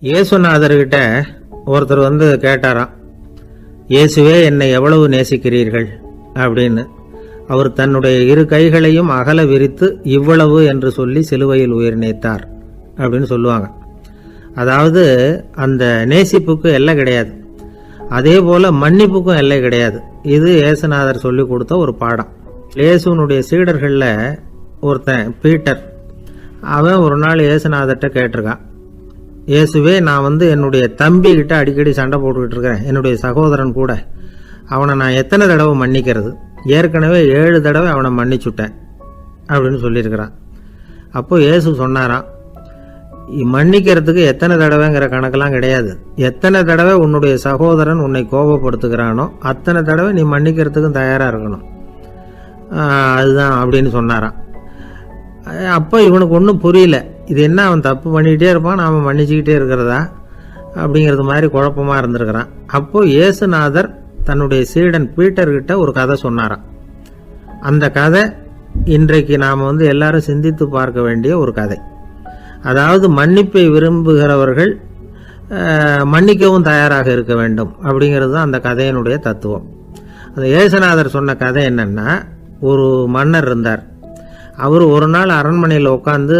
இயேசுநாதர்கிட்ட ஒருத்தர் வந்து கேட்டாராம், இயேசுவே என்னை எவ்வளவு நேசிக்கிறீர்கள் அப்படின்னு. அவர் தன்னுடைய இரு கைகளையும் அகல விரித்து இவ்வளவு என்று சொல்லி சிலுவையில் உயிர் நீத்தார் அப்படின்னு சொல்லுவாங்க. அதாவது அந்த நேசிப்புக்கு எல்லை கிடையாது, அதே போல மன்னிப்புக்கும் எல்லை கிடையாது. இது இயேசுநாதர் சொல்லி கொடுத்த ஒரு பாடம். இயேசுனுடைய சீடர்களில் ஒருத்தன் பீட்டர், அவன் ஒரு நாள் இயேசுநாதர்கிட்ட கேட்டிருக்கான், இயேசுவே நான் வந்து என்னுடைய தம்பி கிட்ட அடிக்கடி சண்டை போட்டுக்கிட்டு இருக்கிறேன், என்னுடைய சகோதரன் கூட, அவனை நான் எத்தனை தடவை மன்னிக்கிறது? ஏற்கனவே 7 தடவை அவனை மன்னிச்சுட்டேன் அப்படின்னு சொல்லியிருக்கிறான். அப்போ இயேசு சொன்னாராம், மன்னிக்கிறதுக்கு எத்தனை தடவைங்கிற கணக்கெல்லாம் கிடையாது. எத்தனை தடவை உன்னுடைய சகோதரன் உன்னை கோபப்படுத்துகிறானோ அத்தனை தடவை நீ மன்னிக்கிறதுக்கும் தயாராக இருக்கணும், அதுதான் அப்படின்னு சொன்னாராம். அப்போ இவனுக்கு ஒன்றும் புரியல, இது என்ன அவன் தப்பு பண்ணிக்கிட்டே இருப்பான், நாம் மன்னிச்சுக்கிட்டே இருக்கிறதா அப்படிங்கிறது மாதிரி குழப்பமாக இருந்திருக்கிறான். அப்போ இயேசுநாதர் தன்னுடைய சீடன் பீட்டர்கிட்ட ஒரு கதை சொன்னாராம். அந்த கதை இன்றைக்கு நாம் வந்து எல்லாரும் சிந்தித்து பார்க்க வேண்டிய ஒரு கதை. அதாவது மன்னிப்பை விரும்புகிறவர்கள் மன்னிக்கவும் தயாராக இருக்க வேண்டும் அப்படிங்கிறது தான் அந்த கதையினுடைய தத்துவம். அந்த இயேசுநாதர் சொன்ன கதை என்னன்னா, ஒரு மன்னர் இருந்தார். அவர் ஒரு நாள் அரண்மனையில் உட்காந்து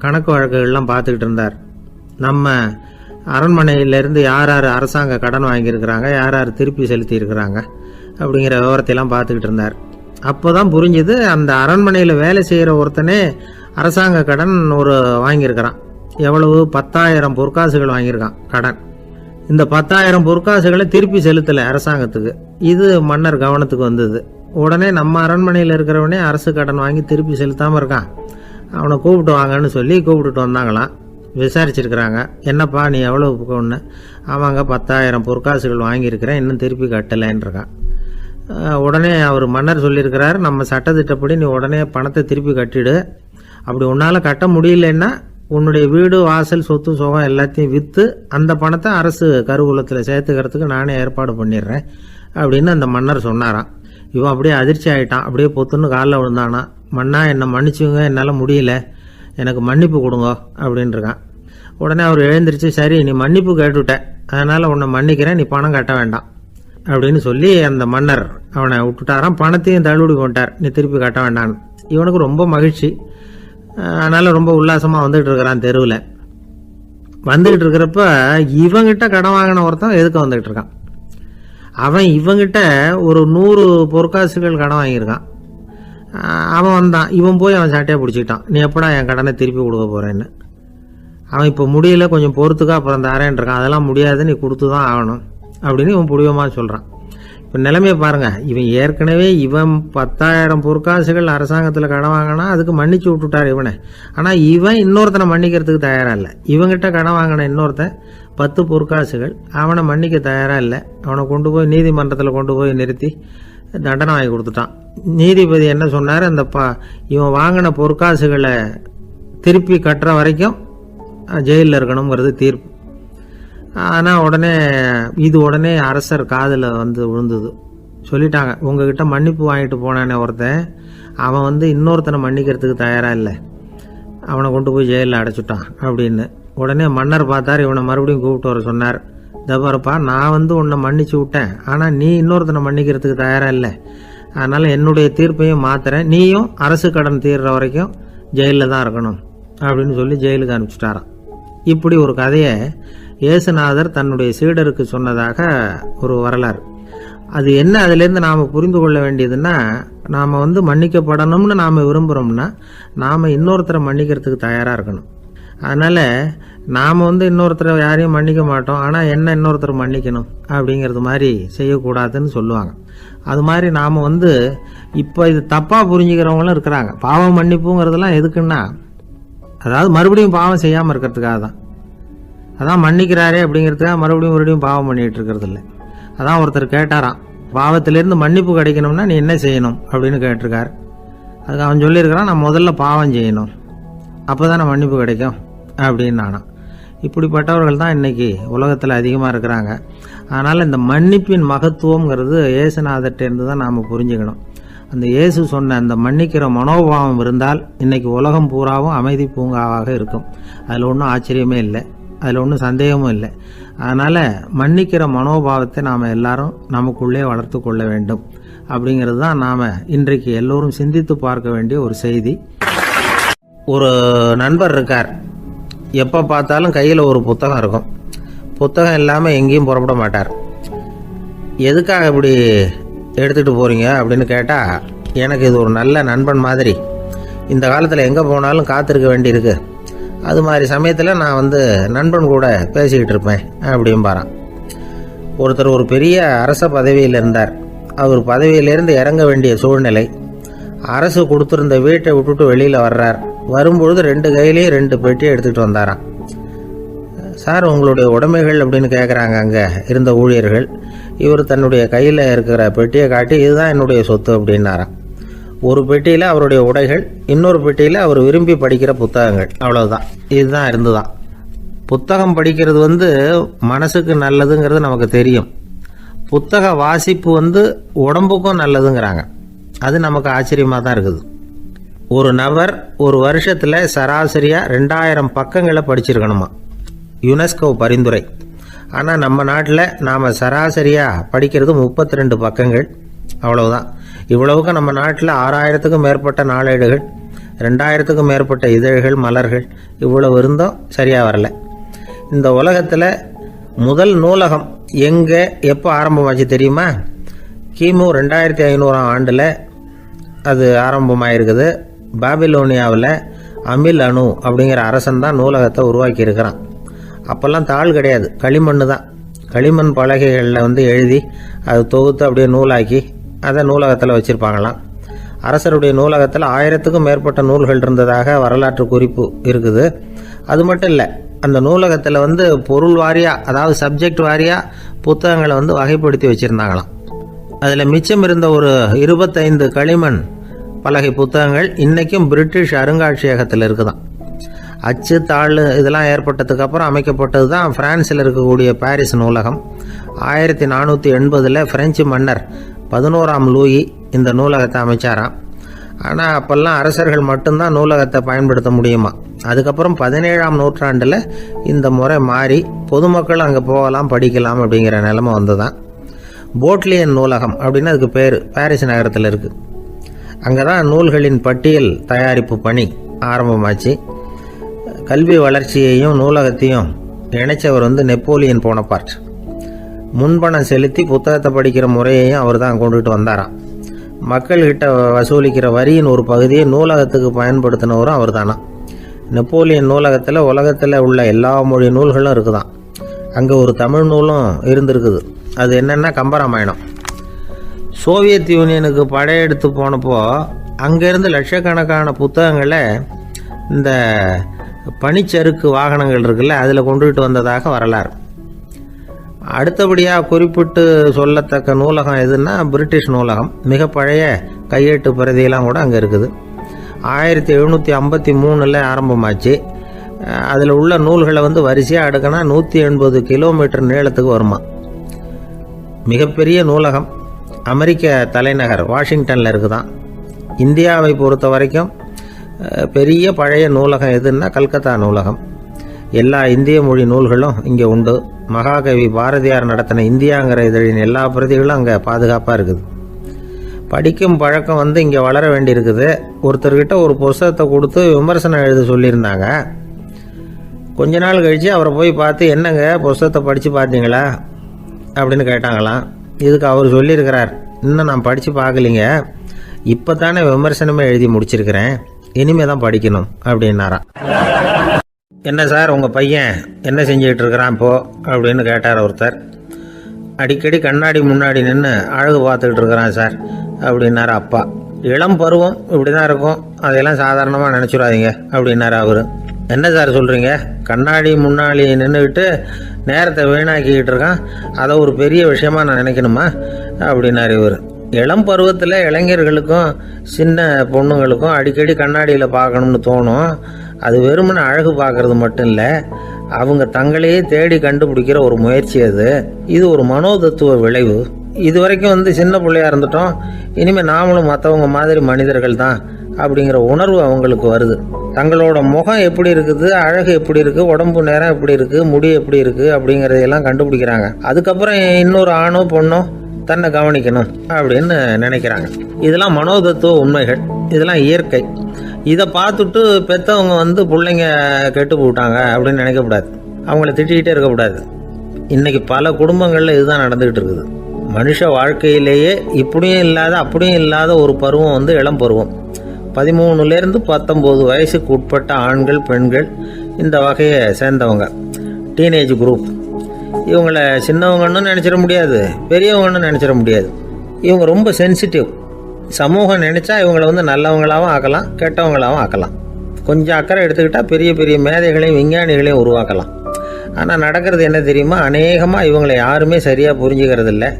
கணக்கு வழக்குகள்லாம் பார்த்துக்கிட்டு இருந்தார். நம்ம அரண்மனையிலேருந்து யார் யார் அரசாங்க கடன் வாங்கியிருக்கிறாங்க, யார் யார் திருப்பி செலுத்தியிருக்கிறாங்க அப்படிங்கிற விவரத்தையெல்லாம் பார்த்துக்கிட்டு இருந்தார். அப்போ தான் புரிஞ்சுது, அந்த அரண்மனையில் வேலை செய்கிற ஒருத்தனே அரசாங்க கடன் ஒரு வாங்கியிருக்கிறான். எவ்வளவு? 10,000 பொற்காசுகள் வாங்கியிருக்கான் கடன். இந்த 10,000 பொற்காசுகளை திருப்பி செலுத்தலை அரசாங்கத்துக்கு. இது மன்னர் கவனத்துக்கு வந்தது. உடனே நம்ம அரண்மனையில் இருக்கிறவனே அரசு கடன் வாங்கி திருப்பி செலுத்தாமல் இருக்கான், அவனை கூப்பிட்டு வாங்கன்னு சொல்லி கூப்பிட்டுட்டு வந்தாங்களாம். விசாரிச்சிருக்கிறாங்க, என்னப்பா நீ எவ்வளோ ஒன்று? ஆமாங்க 10,000 பொற்காசுகள் வாங்கியிருக்கிறேன், இன்னும் திருப்பி கட்டலைன்றிருக்கான். உடனே அவர் மன்னர் சொல்லியிருக்கிறார், நம்ம சட்டத்திட்டப்படி நீ உடனே பணத்தை திருப்பி கட்டிடு. அப்படி உன்னால் கட்ட முடியலன்னா உன்னுடைய வீடு வாசல் சொத்து சுகம் எல்லாத்தையும் விற்று அந்த பணத்தை அரசு கருவூலத்தில் சேர்த்துக்கிறதுக்கு நானே ஏற்பாடு பண்ணிடுறேன் அப்படின்னு அந்த மன்னர் சொன்னாராம். இவன் அப்படியே அதிர்ச்சி ஆகிட்டான், அப்படியே பொத்துன்னு காலில் விழுந்தானா, மன்னா என்னை மன்னிச்சுங்க, என்னால் முடியல, எனக்கு மன்னிப்பு கொடுங்க அப்படின்ட்டுருக்கான். உடனே அவர் எழுந்திரிச்சு, சரி நீ மன்னிப்பு கேட்டுவிட்ட, அதனால் உன்னை மன்னிக்கிறேன், நீ பணம் கட்ட வேண்டாம் அப்படின்னு சொல்லி அந்த மன்னர் அவனை விட்டுட்டாராம். பணத்தையும் தள்ளுபடி பண்ணிட்டார், நீ திருப்பி கட்ட வேண்டான்னு. இவனுக்கு ரொம்ப மகிழ்ச்சி, அதனால் ரொம்ப உல்லாசமாக வந்துகிட்டு இருக்கிறான். தெருவில் வந்துக்கிட்டு இருக்கிறப்ப இவங்கிட்ட கடன் வாங்கின ஒருத்தன் எதுக்கு வந்துக்கிட்டு இருக்கான். அவன் இவங்கிட்ட ஒரு 100 பொற்காசுகள் கடன் வாங்கியிருக்கான். அவன் வந்தான், இவன் போய் அவன் சாட்டையாக பிடிச்சிக்கிட்டான், நீ எப்படா என் கடனை திருப்பி கொடுக்க போகிறேன்னு. அவன் இப்போ முடியல, கொஞ்சம் பொறுத்துக்கா, அப்புறம் தரேன் இருக்கான். அதெல்லாம் முடியாது, நீ கொடுத்து தான் ஆகணும் அப்படின்னு இவன் புடிவமாக சொல்கிறான். இப்போ நிலைமையை பாருங்கள், இவன் ஏற்கனவே இவன் 10,000 பொற்காசுகள் அரசாங்கத்தில் கடன் வாங்கினா அதுக்கு மன்னிச்சு விட்டுட்டார் இவனை. ஆனால் இவன் இன்னொருத்தனை மன்னிக்கிறதுக்கு தயாராக இல்லை. இவங்கிட்ட கடன் வாங்கின இன்னொருத்தன் 10 பொற்காசுகள், அவனை மன்னிக்க தயாராக இல்லை. அவனை கொண்டு போய் நீதிமன்றத்தில் கொண்டு போய் நிறுத்தி தண்டனை வாங்கி கொடுத்துட்டான். நீதிபதி என்ன சொன்னார், அந்த இவன் வாங்கின பொற்காசுகளை திருப்பி கட்டுற வரைக்கும் ஜெயிலில் இருக்கணுங்கிறது தீர்ப்பு. ஆனால் உடனே அரசர் காதில் வந்து விழுந்தது. சொல்லிட்டாங்க, உங்ககிட்ட மன்னிப்பு வாங்கிட்டு போனானே ஒருத்தன், அவன் வந்து இன்னொருத்தனை மன்னிக்கிறதுக்கு தயாராக இல்லை, அவனை கொண்டு போய் ஜெயிலில் அடைச்சிட்டான் அப்படின்னு. உடனே மன்னர் பார்த்தார், இவனை மறுபடியும் கூப்பிட்டு வர சொன்னார். தபாரப்பா, நான் வந்து உன்னை மன்னிச்சு விட்டேன், ஆனால் நீ இன்னொருத்தனை மன்னிக்கிறதுக்கு தயாராக இல்லை, அதனால் என்னுடைய தீர்ப்பையும் மாத்துறேன், நீயும் அரசு கடன் தீர்ற வரைக்கும் ஜெயிலில் தான் இருக்கணும் அப்படின்னு சொல்லி ஜெயிலுக்கு அனுப்பிச்சிட்டாராம். இப்படி ஒரு கதையை இயேசுநாதர் தன்னுடைய சீடருக்கு சொன்னதாக ஒரு வரலாறு. அது என்ன, அதிலேருந்து நாம் புரிந்து கொள்ள வேண்டியதுன்னா, நாம் வந்து மன்னிக்கப்படணும்னு நாம் விரும்புகிறோம்னா நாம் இன்னொருத்தரை மன்னிக்கிறதுக்கு தயாராக இருக்கணும். அதனால் நாம் வந்து இன்னொருத்தரை யாரையும் மன்னிக்க மாட்டோம், ஆனால் என்ன இன்னொருத்தர் மன்னிக்கணும் அப்படிங்கிறது மாதிரி செய்யக்கூடாதுன்னு சொல்லுவாங்க. அது மாதிரி நாம் வந்து இப்போ இது தப்பாக புரிஞ்சுக்கிறவங்களும் இருக்கிறாங்க. பாவம் மன்னிப்புங்கிறதுலாம் எதுக்குன்னா, அதாவது மறுபடியும் பாவம் செய்யாமல் இருக்கிறதுக்காக தான். அதான் மன்னிக்கிறாரே அப்படிங்கிறதுக்காக மறுபடியும் பாவம் பண்ணிகிட்டு இருக்கிறது இல்லை. அதான் ஒருத்தர் கேட்டாராம், பாவத்திலேருந்து மன்னிப்பு கிடைக்கணும்னா நீ என்ன செய்யணும் அப்படின்னு கேட்டிருக்கார். அதுக்கு அவன் சொல்லியிருக்கிறான், நான் முதல்ல பாவம் செய்யணும், அப்போ தானே மன்னிப்பு கிடைக்கும் அப்படின்னு நானாம். இப்படிப்பட்டவர்கள் தான் இன்றைக்கி உலகத்தில் அதிகமாக இருக்கிறாங்க. அதனால் இந்த மன்னிப்பின் மகத்துவங்கிறது இயேசுநாதர்கிட்டேருந்து தான் நாம் புரிஞ்சுக்கணும். அந்த இயேசு சொன்ன அந்த மன்னிக்கிற மனோபாவம் இருந்தால் இன்றைக்கி உலகம் பூராவும் அமைதி பூங்காவாக இருக்கும். அதில் ஒன்றும் ஆச்சரியமே இல்லை. அதில் ஒன்றும் சந்தேகமும் இல்லை. அதனால் மன்னிக்கிற மனோபாவத்தை நாம் எல்லாரும் நமக்குள்ளே வளர்த்து கொள்ள வேண்டும் அப்படிங்கிறது தான் நாம் இன்றைக்கு எல்லோரும் சிந்தித்து பார்க்க வேண்டிய ஒரு செய்தி. ஒரு நண்பர் இருக்கார், எப்போ பார்த்தாலும் கையில் ஒரு புத்தகம் இருக்கும். புத்தகம் இல்லாமல் எங்கேயும் புறப்பட மாட்டார். எதுக்காக இப்படி எடுத்துகிட்டு போகிறீங்க அப்படின்னு கேட்டால், எனக்கு இது ஒரு நல்ல நண்பன் மாதிரி, இந்த காலத்தில் எங்கே போனாலும் காத்திருக்க வேண்டியிருக்கு, அது மாதிரி சமயத்தில் நான் நண்பன் கூட பேசிக்கிட்டு இருப்பேன் அப்படிம்பாரான். ஒருத்தர் ஒரு பெரிய அரச பதவியில் இருந்தார். அவர் பதவியிலேருந்து இறங்க வேண்டிய சூழ்நிலை. அரசு கொடுத்துருந்த வீட்டை விட்டுட்டு வெளியில் வர்றார். வரும்பொழுது 2 கையிலையும் 2 பெட்டியை எடுத்துகிட்டு வந்தாராம். சார், உங்களுடைய உடைமைகள் அப்படின்னு கேட்குறாங்க அங்கே இருந்த ஊழியர்கள். இவர் தன்னுடைய கையில் இருக்கிற பெட்டியை காட்டி, இதுதான் என்னுடைய சொத்து அப்படின்னாராம். ஒரு பெட்டியில் அவருடைய உடைகள், இன்னொரு பெட்டியில் அவர் விரும்பி படிக்கிற புத்தகங்கள். அவ்வளோதான், இதுதான் இருந்துதான். புத்தகம் படிக்கிறது மனசுக்கு நல்லதுங்கிறது நமக்கு தெரியும். புத்தக வாசிப்பு உடம்புக்கும் நல்லதுங்கிறாங்க. அது நமக்கு ஆச்சரியமாக தான் இருக்குது. ஒரு நபர் ஒரு வருஷத்தில் சராசரியாக 2000 பக்கங்களை படிச்சிருக்கணுமா, யுனெஸ்கோ பரிந்துரை. ஆனால் நம்ம நாட்டில் நாம் சராசரியாக படிக்கிறது 32 பக்கங்கள். அவ்வளவுதான். இவ்வளவுக்கு நம்ம நாட்டில் 6000க்கும் மேற்பட்ட நாளேடுகள், 2000க்கும் மேற்பட்ட இதழ்கள், மலர்கள், இவ்வளவு இருந்தும் சரியாக வரல. இந்த உலகத்தில் முதல் நூலகம் எங்கே எப்போ ஆரம்பமாச்சு தெரியுமா? கிமு 2500ஆம் ஆண்டில் அது ஆரம்பமாயிருக்குது. பாபிலோனியாவில் அமில் அணு அப்படிங்கிற அரசன் தான் நூலகத்தை உருவாக்கி இருக்கிறான். அப்போல்லாம் தாள் கிடையாது, களிமண் தான். களிமண் பலகைகளில் எழுதி அது தொகுத்து அப்படியே நூலாக்கி அதை நூலகத்தில் வச்சுருப்பாங்களாம். அரசருடைய நூலகத்தில் 1000க்கும் மேற்பட்ட நூல்கள் இருந்ததாக வரலாற்று குறிப்பு இருக்குது. அது மட்டும் இல்லை, அந்த நூலகத்தில் பொருள் வாரியாக, அதாவது சப்ஜெக்ட் வாரியாக புத்தகங்களை வகைப்படுத்தி வச்சுருந்தாங்களாம். அதில் மிச்சம் இருந்த ஒரு 25 களிமண் பலகை புத்தகங்கள் இன்றைக்கும் பிரிட்டிஷ் அருங்காட்சியகத்தில் இருக்குதான். அச்சு தாள் இதெல்லாம் ஏற்பட்டதுக்கு அப்புறம் அமைக்கப்பட்டது தான் பிரான்சில் இருக்கக்கூடிய பாரிஸ் நூலகம். 1480 பிரெஞ்சு மன்னர் 11ஆம் லூயி இந்த நூலகத்தை அமைச்சாராம். ஆனால் அப்போல்லாம் அரசர்கள் மட்டும்தான் நூலகத்தை பயன்படுத்த முடியுமா. அதுக்கப்புறம் 17ஆம் நூற்றாண்டில் இந்த முறை மாறி பொதுமக்கள் அங்கே போகலாம், படிக்கலாம் அப்படிங்கிற நிலைமை வந்துதான். போட்லியன் நூலகம் அப்படின்னு அதுக்கு பேர், பாரிஸ் நகரத்தில் இருக்குது. அங்கே தான் நூல்களின் பட்டியல் தயாரிப்பு பணி ஆரம்பமாச்சு. கல்வி வளர்ச்சியையும் நூலகத்தையும் இணைச்சவர் நெப்போலியன் போனபார்ட். முன்பணம் செலுத்தி புத்தகத்தை படிக்கிற முறையையும் அவர் தான் கொண்டுட்டு வந்தாராம். மக்கள்கிட்ட வசூலிக்கிற வரியின் ஒரு பகுதியை நூலகத்துக்கு பயன்படுத்தினவரும் அவர் தானா. நெப்போலியன் நூலகத்தில் உலகத்தில் உள்ள எல்லா மொழி நூல்களும் இருக்குதான். அங்கே ஒரு தமிழ் நூலும் இருந்திருக்குது. அது என்னென்னா கம்பராமாயணம். சோவியத் யூனியனுக்கு படையெடுத்து போனப்போ அங்கேருந்து லட்சக்கணக்கான புத்தகங்களை இந்த பனிச்சறுக்கு வாகனங்கள் இருக்குல்ல, அதில் கொண்டுகிட்டு வந்ததாக வரலாறு. அடுத்தபடியாக குறிப்பிட்டு சொல்லத்தக்க நூலகம் எதுன்னா பிரிட்டிஷ் நூலகம். மிக பழைய கையெட்டு பிரதியெல்லாம் கூட அங்கே இருக்குது. 1753 ஆரம்பமாச்சு. அதில் உள்ள நூல்களை வரிசையாக அடுக்கினா 180 கிலோமீட்டர் நீளத்துக்கு வருமா. மிகப்பெரிய நூலகம் அமெரிக்க தலைநகர் வாஷிங்டனில் இருக்குதான். இந்தியாவை பொறுத்த வரைக்கும் பெரிய பழைய நூலகம் எதுன்னா கல்கத்தா நூலகம். எல்லா இந்திய மொழி நூல்களும் இங்கே உண்டு. மகாகவி பாரதியார் நடத்தின இந்தியாங்கிற இதழின் எல்லா பிரதிகளும் அங்கே பாதுகாப்பாக இருக்குது. படிக்கும் பழக்கம் இங்கே வளர வேண்டியிருக்குது. ஒருத்தர்கிட்ட ஒரு புஸ்தகத்தை கொடுத்து விமர்சனம் எழுத சொல்லியிருந்தாங்க. கொஞ்ச நாள் கழித்து அவரை போய் பார்த்து, என்னங்க புஸ்தகத்தை படித்து பார்த்தீங்களா அப்படின்னு கேட்டாங்களாம். இதுக்கு அவர் சொல்லியிருக்கிறார், இன்னும் நான் படித்து பார்க்கலிங்க, இப்போ தானே விமர்சனமே எழுதி முடிச்சிருக்கிறேன், இனிமே தான் படிக்கணும் அப்படின்னாராம். என்ன சார் உங்கள் பையன் என்ன செஞ்சுக்கிட்டு இருக்கிறான் இப்போ அப்படின்னு கேட்டார் ஒருத்தர். அடிக்கடி கண்ணாடி முன்னாடி நின்று அழகு பார்த்துக்கிட்டு இருக்கிறான் சார் அப்படின்னாரு அப்பா. இளம் பருவம் இப்படி தான் இருக்கும், அதையெல்லாம் சாதாரணமாக நினச்சிடாதீங்க அப்படின்னாரு அவர். என்ன சார் சொல்கிறீங்க, கண்ணாடி முன்னாடி நின்றுக்கிட்டு நேரத்தை வீணாக்கிக்கிட்டு இருக்கான், அதை ஒரு பெரிய விஷயமா நான் நினைக்கணுமா அப்படின்னாரு இவர். இளம் பருவத்தில் இளைஞர்களுக்கும் சின்ன பொண்ணுங்களுக்கும் அடிக்கடி கண்ணாடியில் பார்க்கணும்னு தோணும். அது வெறுமனே அழகு பார்க்கறது மட்டும் இல்லை, அவங்க தங்களையே தேடி கண்டுபிடிக்கிற ஒரு முயற்சி அது. இது ஒரு மனோதத்துவ விளைவு. இது வரைக்கும் சின்ன பிள்ளையா இருந்துட்டோம், இனிமேல் நாமளும் மற்றவங்க மாதிரி மனிதர்கள் தான் அப்படிங்கிற உணர்வு அவங்களுக்கு வருது. தங்களோட முகம் எப்படி இருக்குது, அழகு எப்படி இருக்குது, உடம்பு நேரம் எப்படி இருக்குது, முடி எப்படி இருக்குது அப்படிங்கிறதையெல்லாம் கண்டுபிடிக்கிறாங்க. அதுக்கப்புறம் இன்னொரு ஆணோ பொண்ணோ தன்னை கவனிக்கணும் அப்படின்னு நினைக்கிறாங்க. இதெல்லாம் மனோதத்துவ உண்மைகள், இதெல்லாம் இயற்கை. இதை பார்த்துட்டு பெற்றவங்க பிள்ளைங்க கெட்டு போட்டாங்க அப்படின்னு நினைக்கக்கூடாது, அவங்கள திட்டிக்கிட்டே இருக்கக்கூடாது. இன்றைக்கி பல குடும்பங்களில் இதுதான் நடந்துக்கிட்டு இருக்குது. மனுஷ வாழ்க்கையிலேயே இப்படியும் இல்லாத அப்படியும் இல்லாத ஒரு பருவம் இளம் பருவம். 13லேருந்து 19 வயசுக்கு உட்பட்ட ஆண்கள் பெண்கள் இந்த வகையை சேர்ந்தவங்க, டீனேஜ் குரூப். இவங்கள சின்னவங்கன்னு நினச்சிட முடியாது, பெரியவங்கன்னு நினச்சிட முடியாது. இவங்க ரொம்ப சென்சிட்டிவ். சமூகம் நினச்சா இவங்களை நல்லவங்களாகவும் ஆக்கலாம், கெட்டவங்களாகவும் ஆக்கலாம். கொஞ்சம் அக்கறை எடுத்துக்கிட்டால் பெரிய பெரிய மேதைகளையும் விஞ்ஞானிகளையும் உருவாக்கலாம். ஆனால் நடக்கிறது என்ன தெரியுமா? அநேகமாக இவங்களை யாருமே சரியாக புரிஞ்சுக்கிறது இல்லை,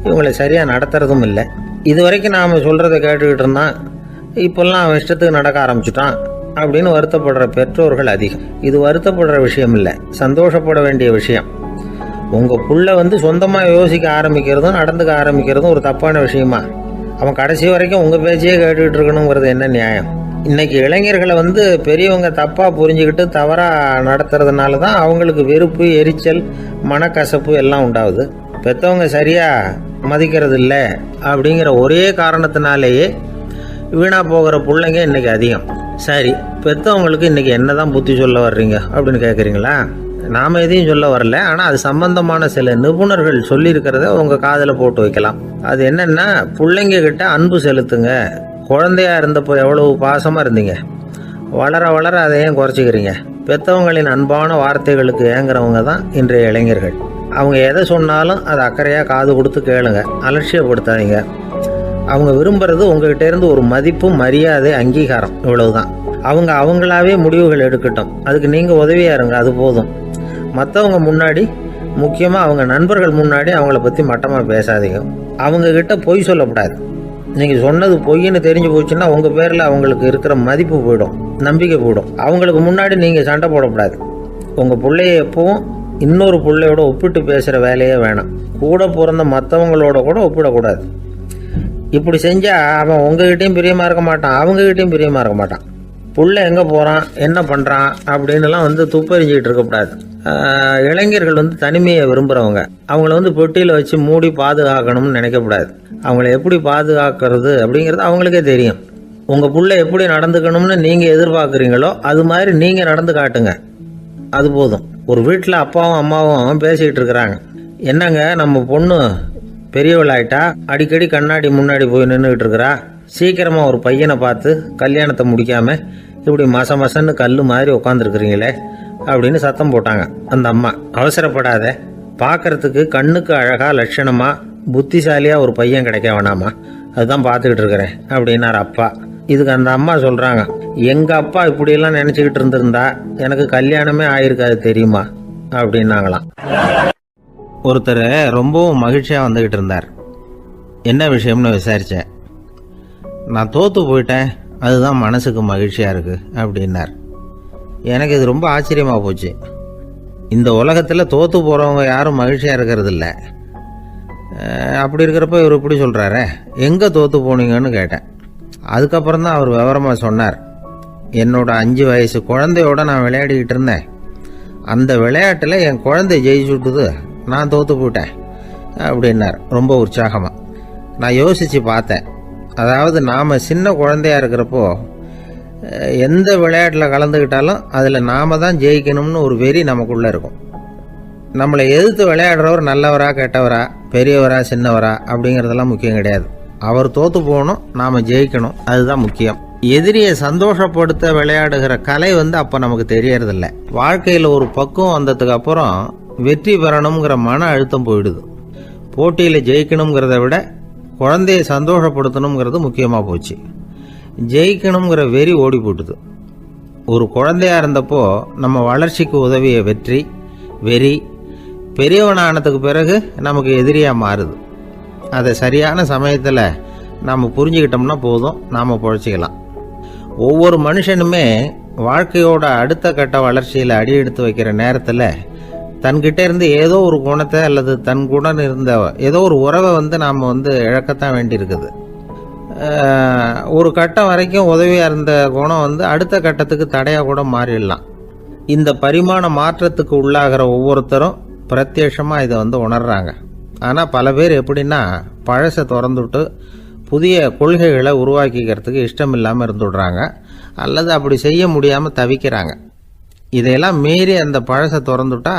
இவங்களை சரியாக நடத்துறதும் இல்லை. இது வரைக்கும் நாம் சொல்கிறத கேட்டுக்கிட்டு இருந்தான், இப்போல்லாம் அவன் இஷ்டத்துக்கு நடக்க ஆரம்பிச்சுட்டான் அப்படின்னு வருத்தப்படுற பெற்றோர்கள் அதிகம். இது வருத்தப்படுற விஷயம் இல்லை, சந்தோஷப்பட வேண்டிய விஷயம். உங்கள் புள்ள சொந்தமாக யோசிக்க ஆரம்பிக்கிறதும் நடந்துக்க ஆரம்பிக்கிறதும் ஒரு தப்பான விஷயமா? அவன் கடைசி வரைக்கும் உங்கள் பேச்சையே கேட்டுக்கிட்டு இருக்கணுங்கிறது என்ன நியாயம்? இன்றைக்கி இளைஞர்களை பெரியவங்க தப்பாக புரிஞ்சுக்கிட்டு தவறாக நடத்துறதுனால தான் அவங்களுக்கு வெறுப்பு, எரிச்சல், மனக்கசப்பு எல்லாம் உண்டாகுது. பெற்றவங்க சரியாக மதிக்கிறது இல்லை அப்படிங்கிற ஒரே காரணத்தினாலேயே வீணாக போகிற பிள்ளைங்க இன்றைக்கி அதிகம். சரி, பெற்றவங்களுக்கு இன்றைக்கி என்ன தான் புத்தி சொல்ல வர்றீங்க அப்படின்னு கேட்குறீங்களா? நாம் எதையும் சொல்ல வரல, ஆனால் அது சம்பந்தமான சில நிபுணர்கள் சொல்லியிருக்கிறத உங்கள் காதில் போட்டு வைக்கலாம். அது என்னென்னா, பிள்ளைங்க கிட்ட அன்பு செலுத்துங்க. குழந்தையாக இருந்தப்போ எவ்வளவு பாசமாக இருந்தீங்க, வளர வளர அதை ஏன் குறைச்சிக்கிறீங்க? பெற்றவங்களின் அன்பான வார்த்தைகளுக்கு ஏங்குறவங்க தான் இன்றைய இளைஞர்கள். அவங்க எதை சொன்னாலும் அதை அக்கறையாக காது கொடுத்து கேளுங்க, அலட்சியப்படுத்தாதீங்க. அவங்க விரும்புகிறது உங்ககிட்டேருந்து ஒரு மதிப்பு, மரியாதை, அங்கீகாரம், இவ்வளவுதான். அவங்க அவங்களாவே முடிவுகள் எடுக்கட்டும், அதுக்கு நீங்கள் உதவியாக இருங்க, அது போதும். மற்றவங்க முன்னாடி, முக்கியமாக அவங்க நண்பர்கள் முன்னாடி அவங்கள பற்றி மட்டமாக பேசாதீங்க. அவங்கக்கிட்ட பொய் சொல்லக்கூடாது. நீங்கள் சொன்னது பொய்ன்னு தெரிஞ்சு போச்சுன்னா உங்கள் பேரில் அவங்களுக்கு இருக்கிற மதிப்பு போயிடும், நம்பிக்கை போயிடும். அவங்களுக்கு முன்னாடி நீங்கள் சண்டை போடக்கூடாது. உங்கள் பிள்ளைய எப்பவும் இன்னொரு பிள்ளையோட ஒப்பிட்டு பேசுகிற வேலையே வேணாம். கூட பிறந்த மற்றவங்களோட கூட ஒப்பிடக்கூடாது. இப்படி செஞ்சால் அவன் உங்ககிட்டையும் பிரியமாக இருக்க மாட்டான், அவங்ககிட்டையும் பிரியமாக இருக்க மாட்டான். புள்ள எங்கே போகிறான், என்ன பண்ணுறான் அப்படின்னுலாம் துப்பறிஞ்சிக்கிட்டு இருக்கக்கூடாது. இளைஞர்கள் தனிமையை விரும்புகிறவங்க. அவங்கள பெட்டியில் வச்சு மூடி பாதுகாக்கணும்னு நினைக்கக்கூடாது. அவங்கள எப்படி பாதுகாக்கிறது அப்படிங்கிறது அவங்களுக்கே தெரியும். உங்கள் புள்ள எப்படி நடந்துக்கணும்னு நீங்கள் எதிர்பார்க்குறீங்களோ அது மாதிரி நீங்கள் நடந்து காட்டுங்க, அது போதும். ஒரு வீட்டில் அப்பாவும் அம்மாவும் பேசிக்கிட்டு இருக்கிறாங்க. என்னங்க, நம்ம பொண்ணு பெரியவளாயிட்டா, அடிக்கடி கண்ணாடி முன்னாடி போய் நின்றுக்கிட்டு இருக்கிறா, சீக்கிரமாக ஒரு பையனை பார்த்து கல்யாணத்தை முடிக்காமல் இப்படி மசன்னு கல் மாதிரி உட்காந்துருக்குறீங்களே அப்படின்னு சத்தம் போட்டாங்க அந்த அம்மா. அவசரப்படாத, பார்க்கறதுக்கு கண்ணுக்கு அழகா லட்சணமாக புத்திசாலியாக ஒரு பையன் கிடைக்க வேணாமா, அதுதான் பார்த்துக்கிட்டு இருக்கிறேன் அப்படின்னார் அப்பா. இதுக்கு அந்த அம்மா சொல்கிறாங்க, எங்கள் அப்பா இப்படியெல்லாம் நினச்சிக்கிட்டு இருந்திருந்தா எனக்கு கல்யாணமே ஆயிருக்காது தெரியுமா அப்படின்னாங்களாம். ஒருத்தர் ரொம்பவும் மகிழ்ச்சியாக வந்துக்கிட்டு இருந்தார். என்ன விஷயம்னு விசாரித்தேன். நான் தோற்று போயிட்டேன், அதுதான் மனசுக்கு மகிழ்ச்சியாக இருக்குது அப்படின்னார். எனக்கு இது ரொம்ப ஆச்சரியமாக போச்சு. இந்த உலகத்தில் தோற்று போகிறவங்க யாரும் மகிழ்ச்சியாக இருக்கிறது இல்லை. அப்படி இருக்கிறப்ப இவர் இப்படி சொல்கிறாரே, எங்கே தோற்று போனீங்கன்னு கேட்டேன். அதுக்கப்புறம் தான் அவர் விவரமாக சொன்னார். என்னோட 5 வயசு குழந்தையோட நான் விளையாடிக்கிட்டு இருந்தேன். அந்த விளையாட்டில் என் குழந்தை ஜெயிச்சுட்டுது, நான் தோற்று போயிட்டேன் அப்படின்னார் ரொம்ப உற்சாகமாக. நான் யோசித்து பார்த்தேன். அதாவது நாம் சின்ன குழந்தையாக இருக்கிறப்போ எந்த விளையாட்டில் கலந்துக்கிட்டாலும் அதில் நாம் தான் ஜெயிக்கணும்னு ஒரு வெறி நமக்குள்ளே இருக்கும். நம்மளை எதிர்த்து விளையாடுறவர் நல்லவரா கெட்டவரா, பெரியவரா சின்னவரா அப்படிங்கிறதெல்லாம் முக்கியம் கிடையாது. அவர் தோற்று போகணும், நாம் ஜெயிக்கணும், அதுதான் முக்கியம். எதிரியை சந்தோஷப்படுத்த விளையாடுகிற கலை அப்போ நமக்கு தெரியறதில்ல. வாழ்க்கையில் ஒரு பக்குவம் வந்ததுக்கு அப்புறம் வெற்றி பெறணுங்கிற மன அழுத்தம் போயிடுது. போட்டியில் ஜெயிக்கணுங்கிறத விட குழந்தையை சந்தோஷப்படுத்தணுங்கிறது முக்கியமாக போச்சு. ஜெயிக்கணுங்கிற வெறி ஓடி போட்டுது. ஒரு குழந்தையாக இருந்தப்போ நம்ம வளர்ச்சிக்கு உதவிய வெறி பெரியவனானதுக்கு பிறகு நமக்கு எதிரியாக மாறுது. அதை சரியான சமயத்தில் நாம் புரிஞ்சுக்கிட்டோம்னா போதும், நாம் பொழைச்சிக்கலாம். ஒவ்வொரு மனுஷனுமே வாழ்க்கையோட அடுத்த கட்ட வளர்ச்சியில் அடி எடுத்து வைக்கிற நேரத்தில் தன்கிட்ட இருந்து ஏதோ ஒரு குணத்தை அல்லது தன் குணம் இருந்த ஏதோ ஒரு உறவை நாம் இழக்கத்தான் வேண்டியிருக்குது. ஒரு கட்டம் வரைக்கும் உதவியாக இருந்த குணம் வந்து அடுத்த கட்டத்துக்கு தடையாக கூட மாறிடலாம். இந்த பரிமாண மாற்றத்துக்கு உள்ளாகிற ஒவ்வொருத்தரும் பிரத்யட்சமாக இதை வந்து உணர்றாங்க. ஆனால் பல பேர் எப்படின்னா பழசை திறந்துவிட்டு புதிய கொள்கைகளை உருவாக்கிக்கிறதுக்கு இஷ்டம் இல்லாமல் இருந்துடுறாங்க, அல்லது அப்படி செய்ய முடியாமல் தவிக்கிறாங்க. இதையெல்லாம் மீறி அந்த பழசை திறந்துட்டா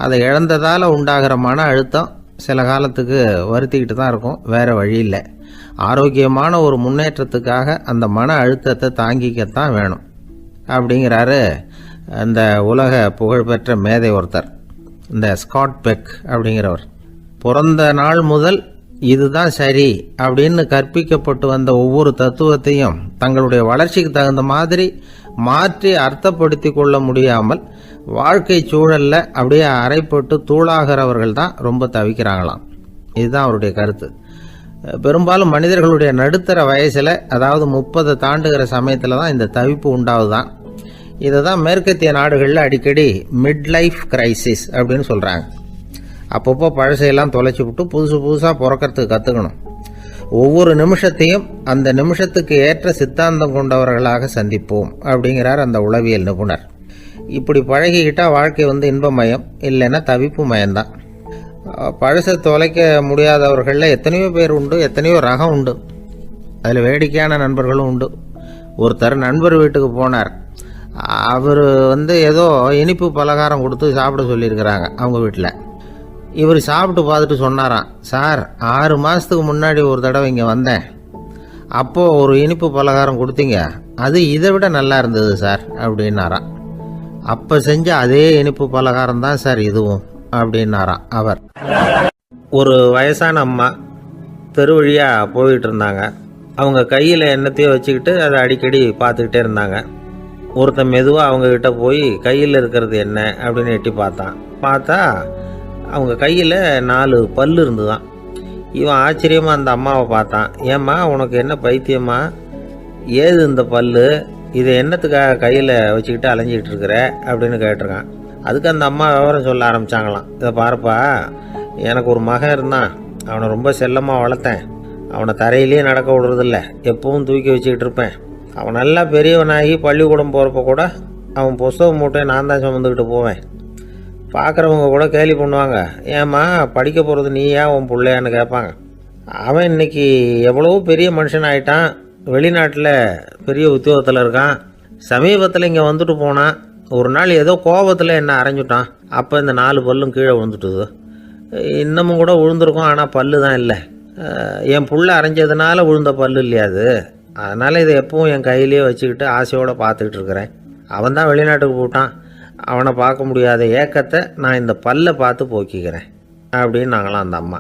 அதை இழந்ததால் உண்டாகிற மன அழுத்தம் சில காலத்துக்கு வருத்திக்கிட்டு தான் இருக்கும், வேறு வழி இல்லை. ஆரோக்கியமான ஒரு முன்னேற்றத்துக்காக அந்த மன அழுத்தத்தை தாங்கிக்கத்தான் வேணும் அப்படிங்கிறாரு அந்த உலக புகழ்பெற்ற மேதை ஒருத்தர், இந்த ஸ்காட் பெக் அப்படிங்கிறவர். பிறந்த நாள் முதல் இதுதான் சரி அப்படின்னு கற்பிக்கப்பட்டு வந்த ஒவ்வொரு தத்துவத்தையும் தங்களுடைய வளர்ச்சிக்கு தகுந்த மாதிரி மாற்றி அர்த்தப்படுத்தி கொள்ள முடியாமல் வாழ்க்கை சூழல்ல அப்படியே அரைப்பட்டு தூளாகிறவர்கள் தான் ரொம்ப தவிக்கிறாங்களாம். இதுதான் அவருடைய கருத்து. பெரும்பாலும் மனிதர்களுடைய நடுத்தர வயசில், அதாவது 30 தாண்டுகிற சமயத்தில் தான் இந்த தவிப்பு உண்டாகுதான். இதை தான் மேற்கத்திய நாடுகளில் அடிக்கடி மிட் லைஃப் கிரைசிஸ் அப்படின்னு சொல்கிறாங்க. அப்பப்போ பழசையெல்லாம் தொலைச்சி விட்டு புதுசாக பிறக்கிறதுக்கு கற்றுக்கணும். ஒவ்வொரு நிமிஷத்தையும் அந்த நிமிஷத்துக்கு ஏற்ற சித்தாந்தம் கொண்டவர்களாக சந்திப்போம் அப்படிங்கிறார் அந்த உளவியல் நிபுணர். இப்படி பழகிக்கிட்டால் வாழ்க்கை வந்து இன்பமயம், இல்லைன்னா தவிப்பு மயம்தான். பழசை தொலைக்க முடியாதவர்களில் எத்தனையோ பேர் உண்டு, எத்தனையோ ரகம் உண்டு. அதில் வேடிக்கையான நண்பர்களும் உண்டு. ஒருத்தர் நண்பர் வீட்டுக்கு போனார். அவர் வந்து ஏதோ இனிப்பு பலகாரம் கொடுத்து சாப்பிட சொல்லியிருக்கிறாங்க அவங்க வீட்டில். இவர் சாப்பிட்டு பார்த்துட்டு சொன்னாராம், சார் 6 மாதத்துக்கு முன்னாடி ஒரு தடவை இங்கே வந்தேன், அப்போது ஒரு இனிப்பு பலகாரம் கொடுத்தீங்க, அது இதை விட நல்லா இருந்தது சார் அப்படின்னாராம். அப்போ செஞ்ச அதே இனிப்பு பலகாரம் தான் சார் இதுவும் அப்படின்னாராம் அவர். ஒரு வயசான அம்மா தெரு வழியாக போயிட்டு இருந்தாங்க. அவங்க கையில் எண்ணத்தையோ வச்சுக்கிட்டு அதை அடிக்கடி பார்த்துக்கிட்டே இருந்தாங்க. ஒருத்தன் மெதுவாக அவங்கக்கிட்ட போய் கையில் இருக்கிறது என்ன அப்படின்னு எட்டி பார்த்தா அவங்க கையில் 4 பல் இருந்துதான். இவன் ஆச்சரியமாக அந்த அம்மாவை பார்த்தான். ஏம்மா உனக்கு என்ன பைத்தியமா, ஏது இந்த பல், இதை என்னத்துக்காக கையில் வச்சுக்கிட்டு அலைஞ்சிக்கிட்டு இருக்கிற அப்படின்னு கேட்டிருக்கான். அதுக்கு அந்த அம்மா விவரம் சொல்ல ஆரம்பித்தாங்களாம். இதை பாருப்பா, எனக்கு ஒரு மகன் இருந்தான், அவனை ரொம்ப செல்லமாக வளர்த்தேன். அவனை தரையிலேயே நடக்க விடுறதில்ல, எப்பவும் தூக்கி வச்சுக்கிட்டு இருப்பேன். அவன் நல்லா பெரியவனாகி பள்ளிக்கூடம் போகிறப்ப கூட அவன் புஸ்தக மூட்டையை நான் தான் சுமந்துக்கிட்டு போவேன். பார்க்குறவங்க கூட கேலி பண்ணுவாங்க, ஏம்மா படிக்க போகிறது நீயா உன் பிள்ளையான்னு கேட்பாங்க. அவன் இன்னைக்கு எவ்வளவோ பெரிய மனுஷன் ஆகிட்டான், வெளிநாட்டில் பெரிய உத்தியோகத்தில் இருக்கான். சமீபத்தில் இங்கே வந்துட்டு போனான். ஒரு நாள் ஏதோ கோபத்தில் என்ன அரைஞ்சுட்டான். அப்போ இந்த 4 பல்லும் கீழே விழுந்துட்டுது. இன்னமும் கூட விழுந்திருக்கும், ஆனால் பல்லு தான் இல்லை. என் புள்ள அரைஞ்சதுனால விழுந்த பல்லு இல்லையா அது, அதனால் இதை எப்பவும் என் கையிலேயே வச்சுக்கிட்டு ஆசையோடு பார்த்துக்கிட்டு இருக்கிறேன். அவன் தான் வெளிநாட்டுக்கு போட்டான், அவனை பார்க்க முடியாத ஏக்கத்தை நான் இந்த பல்லை பார்த்து போக்கிக்கிறேன் அப்படின்னு நாங்களாம் அந்த அம்மா.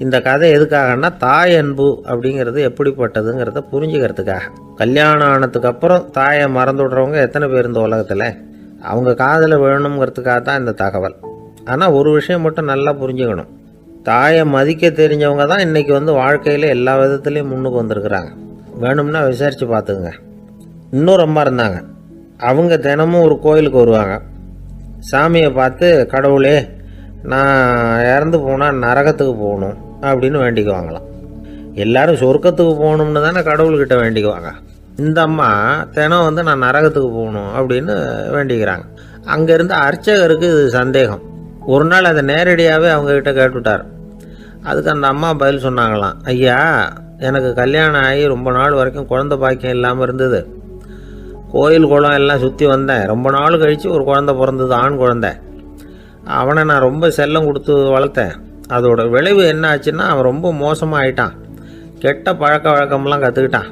இந்த கதை எதுக்காகன்னா, தாய் அன்பு அப்படிங்கிறது எப்படிப்பட்டதுங்கிறத புரிஞ்சுக்கிறதுக்காக. கல்யாணம் ஆனதுக்கு அப்புறம் தாயை மறந்து விடுறவங்க எத்தனை பேர் இந்த உலகத்தில், அவங்க காதில் விழணுங்கிறதுக்காக தான் இந்த தகவல். ஆனால் ஒரு விஷயம் மட்டும் நல்லா புரிஞ்சுக்கணும், தாயை மதிக்க தெரிஞ்சவங்க தான் இன்றைக்கி வந்து வாழ்க்கையில் எல்லா விதத்துலேயும் முன்னுக்கு வந்திருக்கிறாங்க. வேணும்னா விசாரித்து பார்த்துக்குங்க. இன்னொரு அம்மா இருந்தாங்க. அவங்க தினமும் ஒரு கோயிலுக்கு வருவாங்க. சாமியை பார்த்து, கடவுளே நான் இறந்து போனால் நரகத்துக்கு போகணும் அப்படின்னு வேண்டிக்குவாங்களாம். எல்லாரும் சொர்க்கத்துக்கு போகணும்னு தானே கடவுள்கிட்ட வேண்டிக்குவாங்க. இந்த அம்மா தினம் வந்து நான் நரகத்துக்கு போகணும் அப்படின்னு வேண்டிக்கிறாங்க. அங்கேருந்து அர்ச்சகருக்கு இது சந்தேகம். ஒரு நாள் அதை நேரடியாகவே அவங்கக்கிட்ட கேட்டுவிட்டார். அதுக்கு அந்த அம்மா பதில் சொன்னாங்களாம், ஐயா எனக்கு கல்யாணம் ஆகி ரொம்ப நாள் வரைக்கும் குழந்தை பாக்கியம் இல்லாமல் இருந்தது. கோயில் குளம் எல்லாம் சுற்றி வந்தேன். ரொம்ப நாள் கழித்து ஒரு குழந்தை பிறந்தது, ஆண் குழந்தை. அவனை நான் ரொம்ப செல்லம் கொடுத்து வளர்த்தேன். அதோட விளைவு என்ன ஆச்சுன்னா, அவன் ரொம்ப மோசமாக ஆயிட்டான். கெட்ட பழக்க வழக்கம்லாம் கற்றுக்கிட்டான்.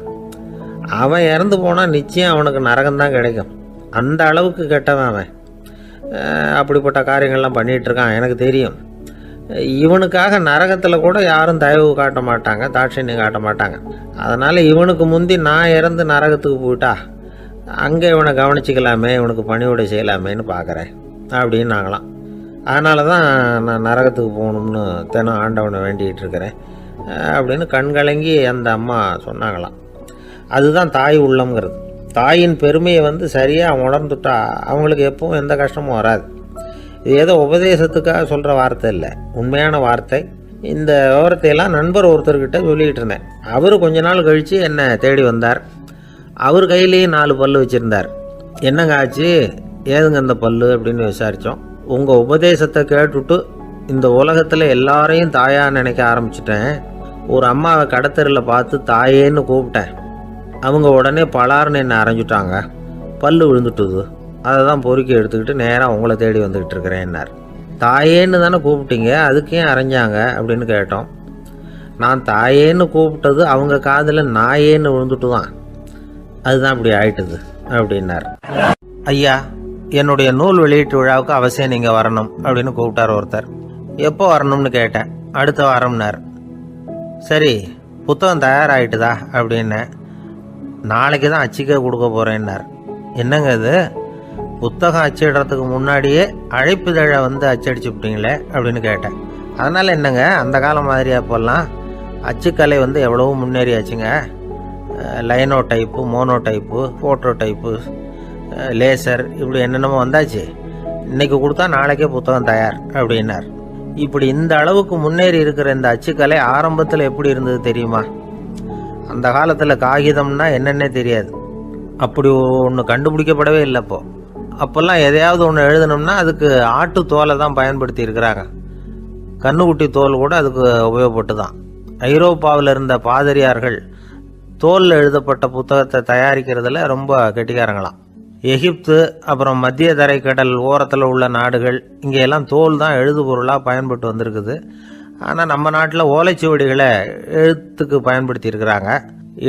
அவன் இறந்து போனால் நிச்சயம் அவனுக்கு நரகம்தான் கிடைக்கும். அந்த அளவுக்கு கெட்டவன் அவன். அப்படிப்பட்ட காரியங்கள்லாம் பண்ணிகிட்ருக்கான், எனக்கு தெரியும். இவனுக்காக நரகத்தில் கூட யாரும் தயவு காட்ட மாட்டாங்க, தாட்சண்யம் காட்ட மாட்டாங்க. அதனால் இவனுக்கு முந்தி நான் இறந்து நரகத்துக்கு போயிட்டா அங்கே இவனை கவனிச்சிக்கலாமே, இவனுக்கு பணிவிடை செய்யலாமேன்னு பார்க்குறேன் அப்படின்னு நாங்களாம். அதனால தான் நான் நரகத்துக்கு போகணும்னு தினம் ஆண்டவனை வேண்டிகிட்டு இருக்கிறேன் அப்படின்னு கண்கலங்கி அந்த அம்மா சொன்னாங்களாம். அதுதான் தாய் உள்ளம்ங்கிறது. தாயின் பெருமையை வந்து சரியாக உணர்ந்துட்டா அவங்களுக்கு எப்பவும் எந்த கஷ்டமும் வராது. இது ஏதோ உபதேசத்துக்காக சொல்கிற வார்த்தை இல்லை, உண்மையான வார்த்தை. இந்த விவரத்தையெல்லாம் நண்பர் ஒருத்தர்கிட்ட சொல்லிக்கிட்டு இருந்தேன். அவர் கொஞ்ச நாள் கழித்து என்னை தேடி வந்தார். அவர் கையிலேயும் 4 பல்லு வச்சுருந்தார். என்னங்க ஆச்சு, ஏதுங்க அந்த பல்லு அப்படின்னு விசாரித்தோம். உங்கள் உபதேசத்தை கேட்டுவிட்டு இந்த உலகத்தில் எல்லாரையும் தாயாக நினைக்க ஆரம்பிச்சிட்டேன். ஒரு அம்மாவை கடத்தரில் பார்த்து தாயேன்னு கூப்பிட்டேன். அவங்க உடனே பலார்னு என்னை அரைஞ்சிட்டாங்க. பல்லு விழுந்துட்டுது. அதை தான் பொறுக்கி எடுத்துக்கிட்டு நேராக உங்களை தேடி வந்துக்கிட்டு இருக்கிறேன்னார். தாயேன்னு தானே கூப்பிட்டீங்க, அதுக்கு ஏன் அரைஞ்சாங்க அப்படின்னு கேட்டோம். நான் தாயேன்னு கூப்பிட்டது அவங்க காதில் நாயேன்னு விழுந்துட்டு தான், அதுதான் இப்படி ஆயிட்டுது அப்படின்னார். ஐயா, என்னுடைய நூல் வெளியீட்டு விழாவுக்கு அவசியம் நீங்கள் வரணும் அப்படின்னு கூப்பிட்டார் ஒருத்தர். எப்போ வரணும்னு கேட்டேன். அடுத்த வாரம்னார். சரி, புத்தகம் தயாராகிட்டுதா அப்படின்னேன். நாளைக்கு தான் அச்சிக்க கொடுக்க போகிறேன்னார். என்னங்க இது, புத்தகம் அச்சிடுறதுக்கு முன்னாடியே அழைப்புதழை வந்து அச்சடிச்சு விட்டீங்களே அப்படின்னு கேட்டேன். அதனால் என்னங்க, அந்த காலம் மாதிரி அப்போல்லாம் அச்சுக்கலை வந்து எவ்வளவோ முன்னேறியாச்சுங்க. Linotype, monotype, phototype, laser, இப்படி என்னென்னமோ வந்தாச்சு. இன்றைக்கி கொடுத்தா நாளைக்கே புத்தகம் தயார் அப்படின்னார். இப்படி இந்த அளவுக்கு முன்னேறி இருக்கிற இந்த அச்சுக்கலை ஆரம்பத்தில் எப்படி இருந்தது தெரியுமா? அந்த காலத்தில் காகிதம்னா என்னென்னே தெரியாது. அப்படி ஒன்று கண்டுபிடிக்கப்படவே இல்லை. அப்போல்லாம் எதையாவது ஒன்று எழுதணும்னா அதுக்கு ஆட்டு தோலை தான் பயன்படுத்தி இருக்கிறாங்க. கண்ணுக்குட்டி தோல் கூட அதுக்கு உபயோகப்பட்டு தான். ஐரோப்பாவில் இருந்த பாதிரியார்கள் தோலில் எழுதப்பட்ட புத்தகத்தை தயாரிக்கிறதுல ரொம்ப கெட்டிக்காரங்களாம். எகிப்து, அப்புறம் மத்திய தரைக்கடல் ஓரத்தில் உள்ள நாடுகள், இங்கே எல்லாம் தோல் தான் எழுது பொருளாக பயன்பட்டு வந்திருக்குது. ஆனால் நம்ம நாட்டில் ஓலைச்சுவடிகளை எழுத்துக்கு பயன்படுத்தி இருக்கிறாங்க.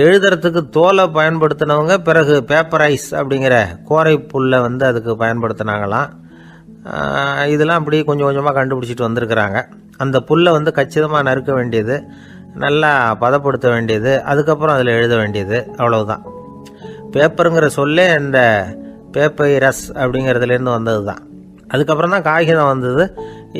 எழுதுறதுக்கு தோலை பயன்படுத்தினவங்க பிறகு பேப்பரைஸ் அப்படிங்கிற கோரை புல்லை வந்து அதுக்கு பயன்படுத்தினாங்களாம். இதெல்லாம் அப்படி கொஞ்சம் கொஞ்சமாக கண்டுபிடிச்சிட்டு வந்திருக்கிறாங்க. அந்த புல்லை வந்து கச்சிதமாக நறுக்க வேண்டியது, நல்லா பதப்படுத்த வேண்டியது, அதுக்கப்புறம் அதில் எழுத வேண்டியது, அவ்வளவுதான். பேப்பருங்கிற சொல்லே இந்த பேப்பைரஸ் அப்படிங்கிறதுலேருந்து வந்தது தான். அதுக்கப்புறம் தான் காகிதம் வந்தது.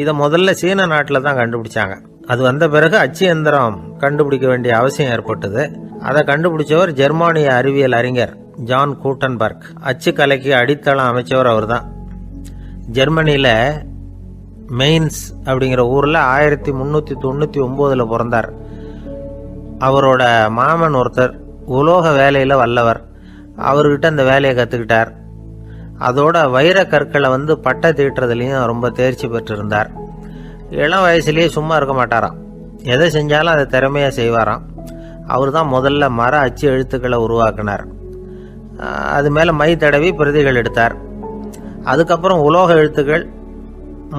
இதை முதல்ல சீன நாட்டில் தான் கண்டுபிடிச்சாங்க. அது வந்த பிறகு அச்சு எந்திரம் கண்டுபிடிக்க வேண்டிய அவசியம் ஏற்பட்டது. அதை கண்டுபிடிச்சவர் ஜெர்மானிய அறிவியல் அறிஞர் ஜான் கூட்டன்பர்க். அச்சு கலைக்கு அடித்தளம் அமைச்சவர் அவர் தான். ஜெர்மனியில் மெயின்ஸ் அப்படிங்கிற ஊரில் 1399 பிறந்தார். அவரோட மாமன் ஒருத்தர் உலோக வேலையில் வல்லவர். அவர்கிட்ட அந்த வேலையை கற்றுக்கிட்டார். அதோட வைர கற்களை வந்து பட்டை தீட்டுறதுலையும் ரொம்ப தேர்ச்சி பெற்றிருந்தார். இளம் வயசுலேயே சும்மா இருக்க மாட்டாராம். எதை செஞ்சாலும் அதை திறமையாக செய்வாராம். அவர் தான் முதல்ல மர அச்சு எழுத்துக்களை உருவாக்கினார். அது மேலே மை தடவி பிரதிகள் எடுத்தார். அதுக்கப்புறம் உலோக எழுத்துக்கள்,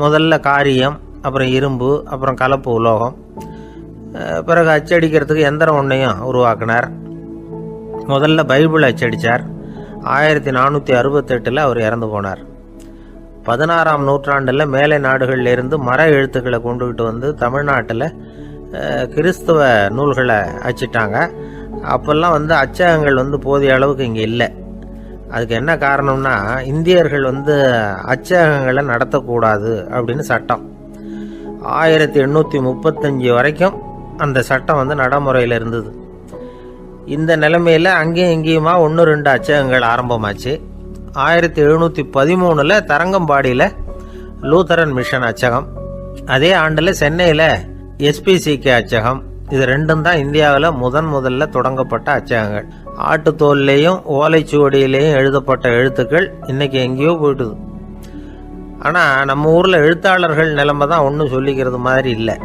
முதல்ல காரியம், அப்புறம் இரும்பு, அப்புறம் கலப்பு உலோகம், பிறகு அச்சடிக்கிறதுக்கு எந்திரம் ஒன்றையும் உருவாக்கினார். முதல்ல பைபிள் அச்சடித்தார். 1468 அவர் இறந்து போனார். 16ஆம் நூற்றாண்டில் மேலை நாடுகளிலிருந்து மர எழுத்துக்களை கொண்டுகிட்டு வந்து தமிழ்நாட்டில் கிறிஸ்துவ நூல்களை அச்சிட்டாங்க. அப்போல்லாம் வந்து அச்சகங்கள் வந்து போதிய அளவுக்கு இங்கே இல்லை. அதுக்கு என்ன காரணம்னா, இந்தியர்கள் வந்து அச்சகங்களை நடத்தக்கூடாது அப்படின்னு சட்டம். 1835 வரைக்கும் அந்த சட்டம் வந்து நடைமுறையில் இருந்தது. இந்த நிலைமையில் அங்கேயும் இங்கேயுமா 1-2 அச்சகங்கள் ஆரம்பமாச்சு. 1713 தரங்கம்பாடியில் லூத்தரன் மிஷன் அச்சகம், அதே ஆண்டில் சென்னையில் எஸ்பிசிகே அச்சகம். இது ரெண்டும் தான் இந்தியாவில் முதல்ல தொடங்கப்பட்ட அச்சகங்கள். ஆட்டுத்தோல்லையும் ஓலைச்சுவடியிலையும் எழுதப்பட்ட எழுத்துக்கள் இன்னைக்கு எங்கேயோ போயிட்டுது. ஆனால் நம்ம ஊரில் எழுத்தாளர்கள் நிலைமை தான் ஒன்றும் சொல்லிக்கிறது மாதிரி இல்லை.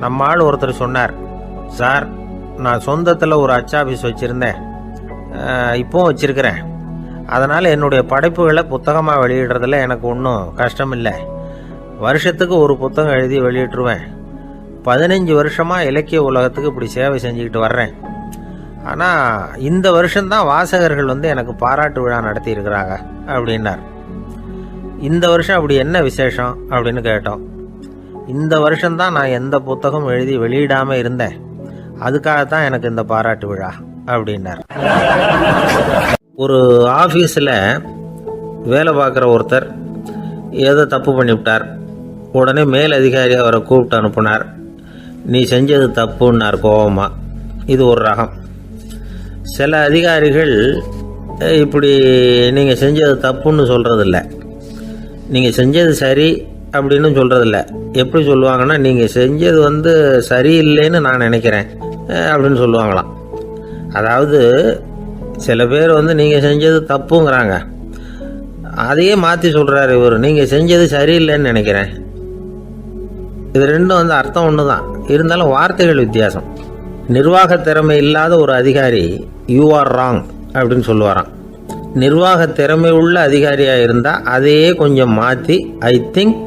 நம்ம ஆள் ஒருத்தர் சொன்னார், சார், நான் சொந்தத்தில் ஒரு அச்சாபீஸ் வச்சுருந்தேன், இப்போவும் வச்சுருக்கிறேன். அதனால் என்னுடைய படைப்புகளை புத்தகமாக வெளியிடுறதுல எனக்கு ஒன்றும் கஷ்டம் இல்லை. வருஷத்துக்கு ஒரு புத்தகம் எழுதி வெளியிட்டுருவேன். 15 வருஷமாக இலக்கிய உலகத்துக்கு இப்படி சேவை செஞ்சுக்கிட்டு வர்றேன். ஆனால் இந்த வருஷம்தான் வாசகர்கள் வந்து எனக்கு பாராட்டு விழா நடத்தி இருக்கிறாங்க அப்படின்னார். இந்த வருஷம் அப்படி என்ன விசேஷம் அப்படின்னு கேட்டோம். இந்த வருஷம்தான் நான் எந்த புத்தகம் எழுதி வெளியிடாமல் இருந்தேன், அதுக்காகத்தான் எனக்கு இந்த பாராட்டு விழா அப்படின்னார். ஒரு ஆஃபீஸில் வேலை பார்க்குற ஒருத்தர் ஏதோ தப்பு பண்ணிவிட்டார். உடனே மேல் அதிகாரி அவரை கூப்பிட்டு அனுப்புனார். நீ செஞ்சது தப்புன்னார் கோபமா. இது ஒரு ரகம். சில அதிகாரிகள் இப்படி நீங்கள் செஞ்சது தப்புன்னு சொல்கிறதில்ல, நீங்கள் செஞ்சது சரி, அப்படின்னு சொல்கிறதில்ல. எப்படி சொல்லுவாங்கன்னா, நீங்கள் செஞ்சது வந்து சரியில்லைன்னு நான் நினைக்கிறேன் அப்படின்னு சொல்லுவாங்களாம். அதாவது சில பேர் வந்து நீங்கள் செஞ்சது தப்புங்கிறாங்க, அதையே மாற்றி சொல்கிறாரு இவர், நீங்கள் செஞ்சது சரியில்லைன்னு நினைக்கிறேன். இது ரெண்டும் வந்து அர்த்தம் ஒன்று தான், இருந்தாலும் வார்த்தைகள் வித்தியாசம். நிர்வாக திறமை இல்லாத ஒரு அதிகாரி யூ ஆர் ராங் அப்படின்னு சொல்லுவாராம். நிர்வாக திறமை உள்ள அதிகாரியாக இருந்தால் அதையே கொஞ்சம் மாற்றி I think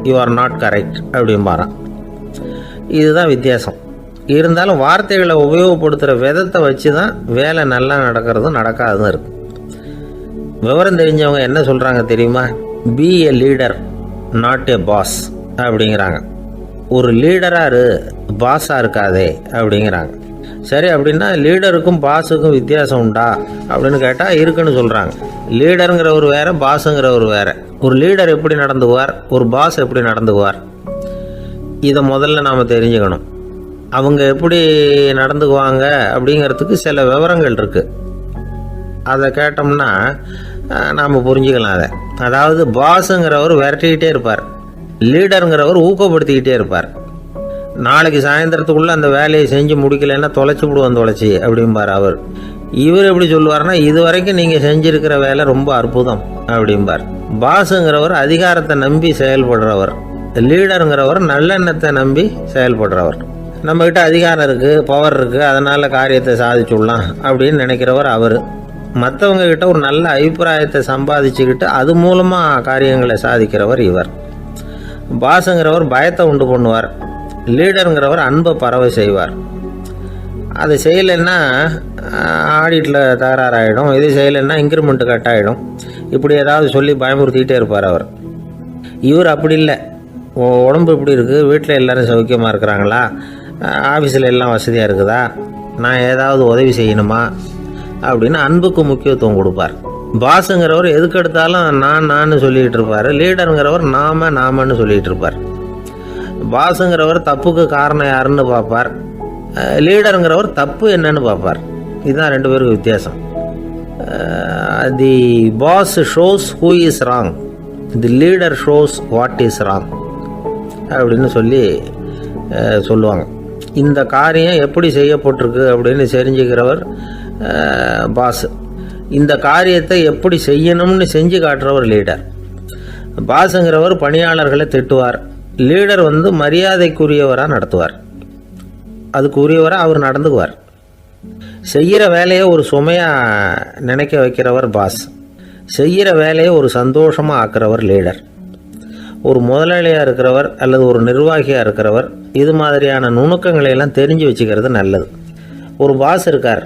you are not correct அப்படிம்பாராம். இதுதான் வித்தியாசம். இருந்தாலும் வார்த்தைகளை உபயோகப்படுத்துகிற விதத்தை வச்சு தான் வேலை நல்லா நடக்கிறதும் நடக்காததும் இருக்குது. விவரம் தெரிஞ்சவங்க என்ன சொல்கிறாங்க தெரியுமா? Be a leader not a boss அப்படிங்கிறாங்க. ஒரு லீடராக பாஸாக இருக்காதே அப்படிங்கிறாங்க. சரி, அப்படின்னா லீடருக்கும் பாஸுக்கும் வித்தியாசம் உண்டா அப்படின்னு கேட்டால் இருக்குன்னு சொல்கிறாங்க. லீடருங்கிறவர் வேறு, பாஸுங்கிறவர் வேறு. ஒரு லீடர் எப்படி நடந்துக்குவார், ஒரு பாஸ் எப்படி நடந்துக்குவார், இதை முதல்ல நாம் தெரிஞ்சுக்கணும். அவங்க எப்படி நடந்துக்குவாங்க அப்படிங்கிறதுக்கு சில விவரங்கள் இருக்குது. அதை கேட்டோம்னா நாம் புரிஞ்சுக்கலாம் அதை. அதாவது பாஸுங்கிறவர் விரட்டிக்கிட்டே இருப்பார், லீடருங்கிறவர் ஊக்கப்படுத்திக்கிட்டே இருப்பார். நாளைக்கு சாயந்தரத்துக்குள்ளே அந்த வேலையை செஞ்சு முடிக்கலைன்னா தொலைச்சி விடுவோம் தொலைச்சி அப்படிம்பார் அவர். இவர் எப்படி சொல்லுவார்னா, இது வரைக்கும் நீங்கள் செஞ்சுருக்கிற வேலை ரொம்ப அற்புதம் அப்படிம்பார். பாஸுங்கிறவர் அதிகாரத்தை நம்பி செயல்படுறவர், லீடருங்கிறவர் நல்லெண்ணத்தை நம்பி செயல்படுறவர். நம்மக்கிட்ட அதிகாரம் இருக்குது, பவர் இருக்குது, அதனால் காரியத்தை சாதிச்சுடலாம் அப்படின்னு நினைக்கிறவர் அவர். மற்றவங்க கிட்ட ஒரு நல்ல அபிப்பிராயத்தை சம்பாதிச்சுக்கிட்டு அது மூலமாக காரியங்களை சாதிக்கிறவர் இவர். பாஸுங்கிறவர் பயத்தை உண்டு பண்ணுவார், லீடருங்கிறவர் அன்பை பரவ செய்வார். அது செய்யலைன்னா ஆடிட்டில் தகராறாயிடும், இது செய்யலைன்னா இன்க்ரிமெண்ட்டு கட் ஆகிடும், இப்படி ஏதாவது சொல்லி பயமுறுத்திக்கிட்டே இருப்பார் அவர். இவர் அப்படி இல்லை. உடம்பு இப்படி இருக்குது, வீட்டில் எல்லோரும் சௌக்கியமாக இருக்கிறாங்களா, ஆஃபீஸில் எல்லாம் வசதியாக இருக்குதா, நான் ஏதாவது உதவி செய்யணுமா அப்படின்னு அன்புக்கு முக்கியத்துவம் கொடுப்பார். பாஸுங்கிறவர் எதுக்கு எடுத்தாலும் நான் சொல்லிகிட்டு இருப்பார், லீடருங்கிறவர் நாமன்னு சொல்லிகிட்டு இருப்பார். பாஸுங்கிறவர் தப்புக்கு காரணம் யாருன்னு பார்ப்பார், லீடருங்கிறவர் தப்பு என்னன்னு பார்ப்பார். இதுதான் ரெண்டு பேருக்கு வித்தியாசம். The boss shows who is wrong, the leader shows what is wrong அப்படின்னு சொல்லுவாங்க. இந்த காரியம் எப்படி செய்யப்பட்டிருக்கு அப்படின்னு தெரிஞ்சுக்கிறவர் பாஸ். இந்த காரியத்தை எப்படி செய்யணும்னு செஞ்சு காட்டுறவர் லீடர். பாஸுங்கிறவர் பணியாளர்களை திட்டுவார், லீடர் வந்து மரியாதைக்குரியவராக நடத்துவார், அதுக்குரியவராக அவர் நடந்துக்குவார். செய்கிற வேலையை ஒரு சுமையாக நினைக்க வைக்கிறவர் பாஸ், செய்கிற வேலையை ஒரு சந்தோஷமாக ஆக்கிறவர் லீடர். ஒரு முதலாளியாக இருக்கிறவர் அல்லது ஒரு நிர்வாகியாக இருக்கிறவர் இது மாதிரியான நுணுக்கங்களையெல்லாம் தெரிஞ்சு வச்சுக்கிறது நல்லது. ஒரு பாஸ் இருக்கார்,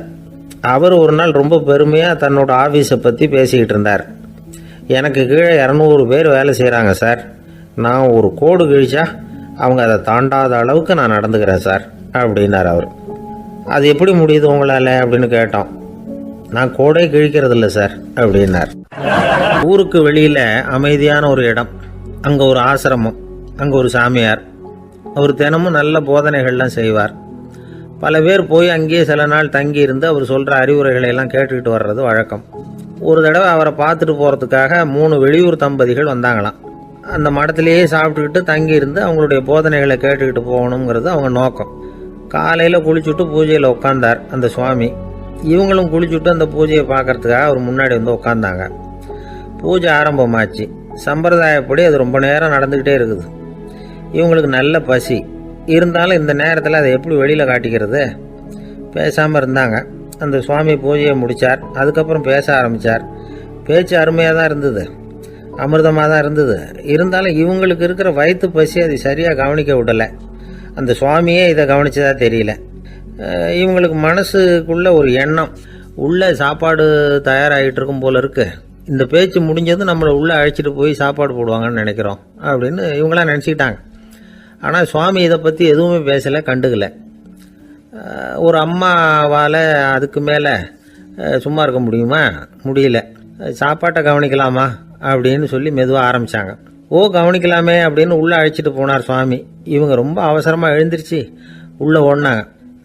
அவர் ஒரு நாள் ரொம்ப பெருமையாக தன்னோட ஆஃபீஸை பற்றி பேசிக்கிட்டு இருந்தார். எனக்கு கீழே 200 பேர் வேலை செய்கிறாங்க சார், நான் ஒரு கோடு கிழிச்சா அவங்க அதை தாண்டாத அளவுக்கு நான் நடந்துக்கிறேன் சார் அப்படின்னார் அவர். அது எப்படி முடியுது உங்களால் அப்படின்னு கேட்டோம். நான் கோடே கிழிக்கிறதில்ல சார் அப்படின்னார். ஊருக்கு வெளியில் அமைதியான ஒரு இடம், அங்கே ஒரு ஆசிரமம், அங்கே ஒரு சாமியார். அவர் தினமும் நல்ல போதனைகள்லாம் செய்வார். பல பேர் போய் அங்கேயே சில நாள் தங்கி இருந்து அவர் சொல்கிற அறிவுரைகளை எல்லாம் கேட்டுக்கிட்டு வர்றது வழக்கம். ஒரு தடவை அவரை பார்த்துட்டு போகிறதுக்காக 3 வெளியூர் தம்பதிகள் வந்தாங்களாம். அந்த மடத்திலேயே சாப்பிட்டுக்கிட்டு தங்கி இருந்து அவங்களுடைய போதனைகளை கேட்டுக்கிட்டு போகணுங்கிறது அவங்க நோக்கம். காலையில் குளிச்சுட்டு பூஜையில் உட்காந்தார் அந்த சுவாமி. இவங்களும் குளிச்சுட்டு அந்த பூஜையை பார்க்கறதுக்காக அவர் முன்னாடி வந்து உட்காந்தாங்க. பூஜை ஆரம்பமாச்சு. சம்பிரதாயப்படி அது ரொம்ப நேரம் நடந்துக்கிட்டே இருக்குது. இவங்களுக்கு நல்ல பசி இருந்தாலும் இந்த நேரத்தில் அதை எப்படி வெளியில் காட்டிக்கிறது? பேசாமல் இருந்தாங்க. அந்த சுவாமி பூஜையை முடித்தார். அதுக்கப்புறம் பேச ஆரம்பித்தார். பேச்சு அருமையாக தான் இருந்தது, அமிர்தமாக தான் இருந்தது. இருந்தாலும் இவங்களுக்கு இருக்கிற வயிற்று பசி அது சரியாக கவனிக்க விடலை. அந்த சுவாமியே இதை கவனிச்சதா தெரியல. இவங்களுக்கு மனசுக்குள்ளே ஒரு எண்ணம், உள்ளே சாப்பாடு தயாராகிட்டு இருக்கும் போல இருக்கு, இந்த பேச்சு முடிஞ்சதும் நம்மளை உள்ளே அழைச்சிட்டு போய் சாப்பாடு போடுவாங்கன்னு நினைக்கிறோம் அப்படின்னு இவங்களாம் நினச்சிக்கிட்டாங்க. ஆனால் சுவாமி இதை பற்றி எதுவுமே பேசலை, கண்டுக்கலை. ஒரு அம்மாவால் அதுக்கு மேலே சும்மா இருக்க முடியுமா? முடியல. சாப்பாட்டை கவனிக்கலாமா அப்படின்னு சொல்லி மெதுவாக ஆரம்பித்தாங்க. கவனிக்கலாமே அப்படின்னு உள்ளே அழைச்சிட்டு போனார் சுவாமி. இவங்க ரொம்ப அவசரமாக எழுந்திரிச்சு உள்ளே ஓடினாங்க.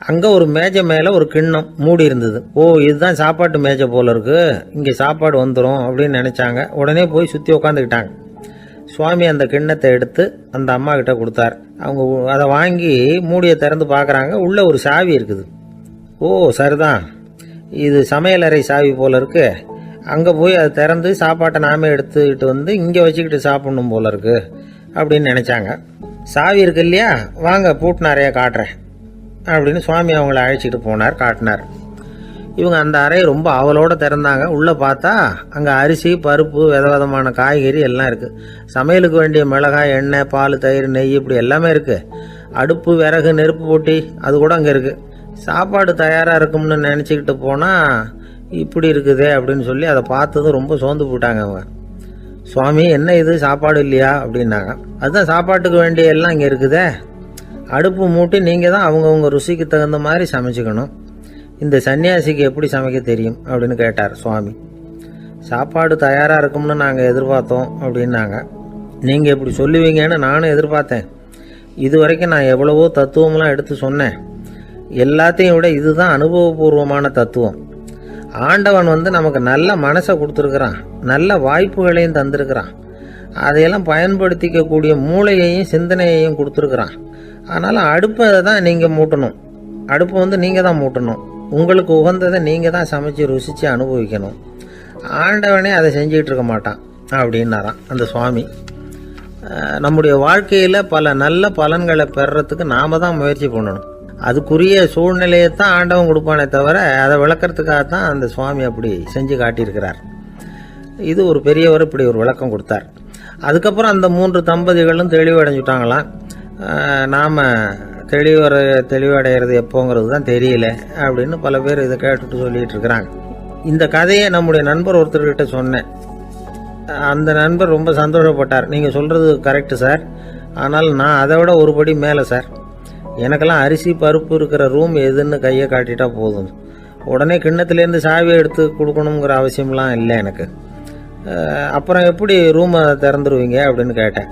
அங்கே ஒரு மேஜை மேலே ஒரு கிண்ணம் மூடி இருந்தது. இதுதான் சாப்பாட்டு மேஜை போல இருக்கு, இங்கே சாப்பாடு வந்துடும் அப்படின்னு நினச்சாங்க. உடனே போய் சுற்றி உட்காந்துக்கிட்டாங்க. சுவாமி அந்த கிண்ணத்தை எடுத்து அந்த அம்மா கிட்ட கொடுத்தார். அவங்க அதை வாங்கி மூடியை திறந்து பார்க்குறாங்க. உள்ளே ஒரு சாவி இருக்குது. ஓ சரிதான், இது சமையலறை சாவி போல இருக்கு. அங்கே போய் அதை திறந்து சாப்பாட்டை நாமே எடுத்துக்கிட்டு வந்து இங்கே வச்சுக்கிட்டு சாப்பிடணும் போல இருக்கு அப்படின்னு நினச்சாங்க. சாவி இருக்கு இல்லையா, வாங்க பூட்டு நிறைய காட்டுறேன் அப்படின்னு சுவாமி அவங்கள அழைச்சிட்டு போனார், காட்டினார். இவங்க அந்த அறையை ரொம்ப ஆவலோடு திறந்தாங்க. உள்ளே பார்த்தா அங்கே அரிசி, பருப்பு, விதவிதமான காய்கறி எல்லாம் இருக்குது. சமையலுக்கு வேண்டிய மிளகாய், எண்ணெய், பால், தயிர், நெய் இப்படி எல்லாமே இருக்குது. அடுப்பு, விறகு, நெருப்பு போட்டி அது கூட அங்கே இருக்குது. சாப்பாடு தயாராக இருக்கும்னு நினச்சிக்கிட்டு போனால் இப்படி இருக்குதே அப்படின்னு சொல்லி அதை பார்த்ததும் ரொம்ப சோர்ந்து போட்டாங்க அவங்க. சுவாமி என்ன இது சாப்பாடு இல்லையா அப்படின்னாங்க. அதுதான் சாப்பாட்டுக்கு வேண்டிய எல்லாம் இங்கே இருக்குதே. அடுப்பு மூட்டி நீங்கள் தான் அவங்கவுங்க ருசிக்கு தகுந்த மாதிரி சமைச்சிக்கணும். இந்த சன்னியாசிக்கு எப்படி சமைக்க தெரியும் அப்படின்னு கேட்டார் சுவாமி. சாப்பாடு தயாராக இருக்கும்னு நாங்கள் எதிர்பார்த்தோம் அப்படின்னாங்க. நீங்கள் இப்படி சொல்லுவீங்கன்னு நானும் எதிர்பார்த்தேன். இது வரைக்கும் நான் எவ்வளவோ தத்துவம்லாம் எடுத்து சொன்னேன். எல்லாத்தையும் விட இதுதான் அனுபவபூர்வமான தத்துவம். ஆண்டவன் நமக்கு நல்ல மனசை கொடுத்துருக்குறான், நல்ல வாய்ப்புகளையும் தந்திருக்கிறான், அதையெல்லாம் பயன்படுத்திக்கக்கூடிய மூளையையும் சிந்தனையையும் கொடுத்துருக்குறான். அதனால் அடுப்பை தான் நீங்கள் மூட்டணும். அடுப்பை நீங்கள் தான் மூட்டணும். உங்களுக்கு உகந்ததை நீங்கள் தான் சமைச்சு ருசித்து அனுபவிக்கணும். ஆண்டவனே அதை செஞ்சுக்கிட்டு இருக்க மாட்டான் அப்படின்னாராம் அந்த சுவாமி. நம்முடைய வாழ்க்கையில் பல நல்ல பலன்களை பெறுறதுக்கு நாம் தான் முயற்சி பண்ணணும். அதுக்குரிய சூழ்நிலையை தான் ஆண்டவன் கொடுப்பானே தவிர அதை விளக்கறதுக்காக தான் அந்த சுவாமி அப்படி செஞ்சு காட்டியிருக்கிறார். இது ஒரு பெரியவர் இப்படி ஒரு விளக்கம் கொடுத்தார். அதுக்கப்புறம் அந்த 3 தம்பதிகளும் தெளிவடைஞ்சுட்டாங்களாம். நாம் தெளிவடைகிறது எப்போங்கிறது தான் தெரியல அப்படின்னு பல பேர் இதை கேட்டுட்டு சொல்லிகிட்டு இருக்கிறாங்க. இந்த கதையை நம்முடைய நண்பர் ஒருத்தர்கிட்ட சொன்னேன். அந்த நண்பர் ரொம்ப சந்தோஷப்பட்டார். நீங்கள் சொல்கிறது கரெக்டு சார், ஆனால் நான் அதை விட ஒரு படி மேலே சார். எனக்கெல்லாம் அரிசி, பருப்பு இருக்கிற ரூம் எதுன்னு கையை காட்டிட்டா போதும். உடனே கிண்ணத்துலேருந்து சாவியை எடுத்து கொடுக்கணுங்கிற அவசியம்லாம் இல்லை எனக்கு. அப்புறம் எப்படி ரூமை திறந்துருவீங்க அப்படின்னு கேட்டேன்.